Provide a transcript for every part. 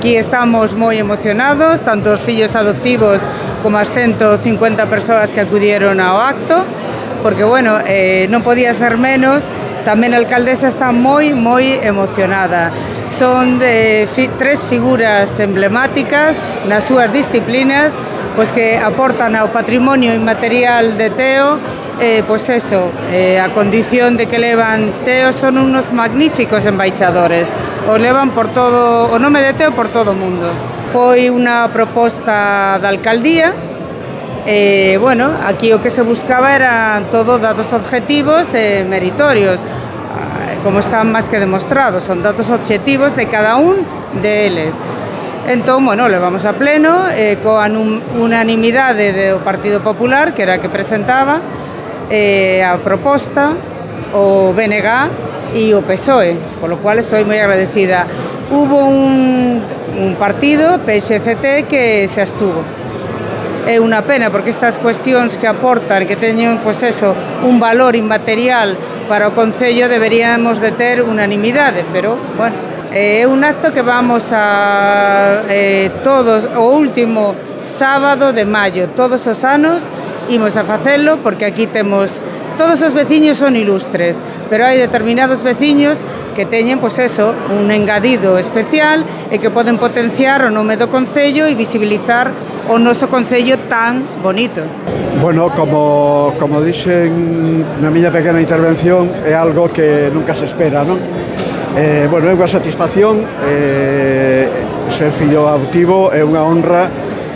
Aquí estamos moi emocionados, tanto os fillos adoptivos como as 150 persoas que acudieron ao acto, porque, bueno, non podía ser menos, tamén a alcaldesa está moi emocionada. Son tres figuras emblemáticas nas súas disciplinas, pois que aportan ao patrimonio inmaterial de Teo, pois eso, a condición de que levan Teo, son unos magníficos embaixadores, o levan por todo, o nome de Teo por todo o mundo. Foi unha proposta da alcaldía, bueno, aquí o que se buscaba eran todo datos objetivos e meritorios, como están máis que demostrados, son datos objetivos de cada un deles. Entón, bueno, levamos a pleno, coa unanimidade do Partido Popular, que era a que presentaba a proposta, o BNG e o PSOE, polo cual estou moi agradecida. Hubo un partido, PSCT, que se abstuvo. É unha pena, porque estas cuestións que aportan, que teñen, pois eso, un valor inmaterial para o Concello, deberíamos de ter unanimidade, pero, bueno, é un acto que vamos a todos, o último sábado de maio, todos os anos, imos a facelo, porque aquí temos, todos os veciños son ilustres, pero hai determinados veciños que teñen, pois eso, un engadido especial e que poden potenciar o nome do Concello e visibilizar o noso Concello tan bonito. Bueno, como dixen na miña pequena intervención, é algo que nunca se espera, non? Bueno, é unha satisfacción, ser fillo adoptivo é unha honra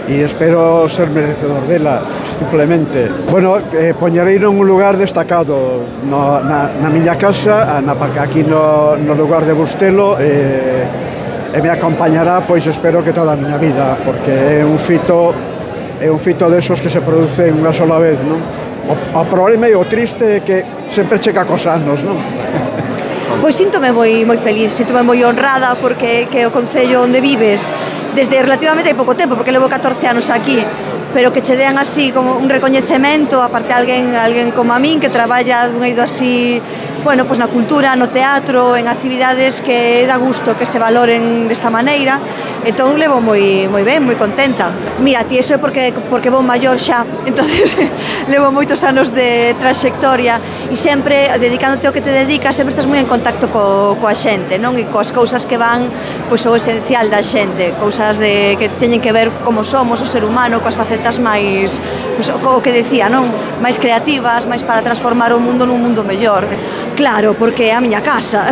e espero ser merecedor dela, simplemente. Bueno, poñereino en un lugar destacado na miña casa, aquí no lugar de Bustelo, e me acompañará, pois espero que toda a miña vida, porque é un fito desos que se produce unha sola vez, non? O problema e o triste é que sempre chega cos anos, non? Pois síntome moi feliz, síntome moi honrada, porque que o concello onde vives desde relativamente hai pouco tempo, porque levo 14 anos aquí, pero que che dean así como un recoñecemento, aparte alguén como a min que traballa dun eido así, bueno, pois na cultura, no teatro, en actividades que dá gusto que se valoren desta maneira. Entón levo moi ben, moi contenta. Mira, ti, iso é porque vou maior xa, entonces levo moitos anos de traxectoria e sempre, dedicándote ao que te dedicas, sempre estás moi en contacto coa xente, non? E coas cousas que van, pois, o esencial da xente, cousas que teñen que ver como somos, o ser humano, coas facetas máis, pois, o que decía, non? Máis creativas, máis para transformar o mundo nun mundo mellor. Claro, porque é a miña casa.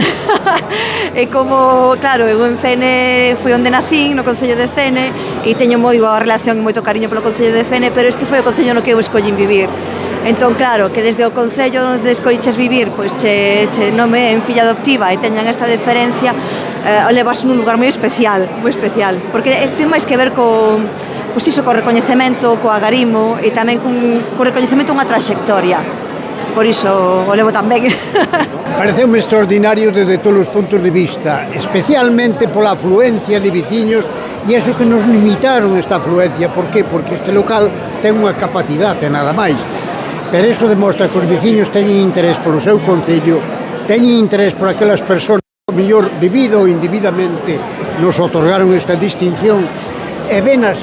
E como, claro, eu en Fene fui onde nacín, no Concello de Fene, e teño moi boa relación e moito cariño polo Concello de Fene, pero este foi o Concello no que eu escollín vivir. Entón, claro, que desde o Concello onde escolliches vivir, pois che nome en filla adoptiva e teñan esta deferencia, levas nun lugar moi especial, porque ten máis que ver pois iso, co recoñecemento, co agarimo e tamén co recoñecemento a unha traxectoria. Por iso o levo tan ben. Pareceume extraordinario desde todos os puntos de vista, especialmente pola afluencia de veciños, e eso que nos limitaron esta afluencia. Por qué? Porque este local ten unha capacidade e nada máis. Pero iso demostra que os veciños teñen interés polo seu concello, teñen interés por aquelas persoas que, mellor, debido ou indebidamente, nos otorgaron esta distinción, e venas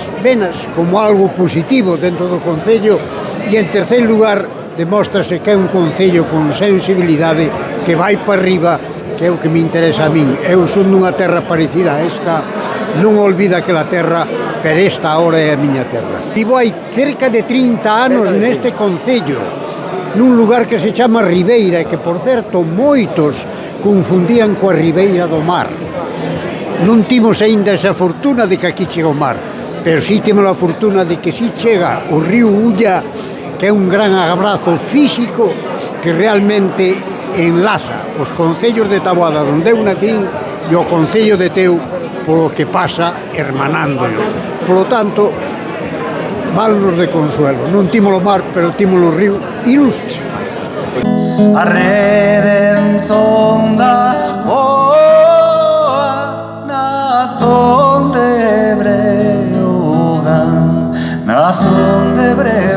como algo positivo dentro do concello, e en terceiro lugar demóstrase que é un concello con sensibilidade que vai para arriba, que é o que me interesa a min. Eu son dunha terra parecida a esta, non olvida que a terra, pero esta hora é a miña terra. Vivo hai cerca de 30 anos neste concello, nun lugar que se chama Ribeira, e que, por certo, moitos confundían coa Ribeira do Mar. Non timos aínda esa fortuna de que aquí chega o mar, pero si temos a fortuna de que si chega o río Ulla, que é un gran abrazo físico que realmente enlaza os concellos de Taboada, onde eu nacín, e o concello de Teo, polo que pasa hermanándolos. Por lo tanto, válnos de consuelo. Non tímolo mar, pero tímolo río ilustre. A redención da boa nazón de Breogán, nazón de Breogán.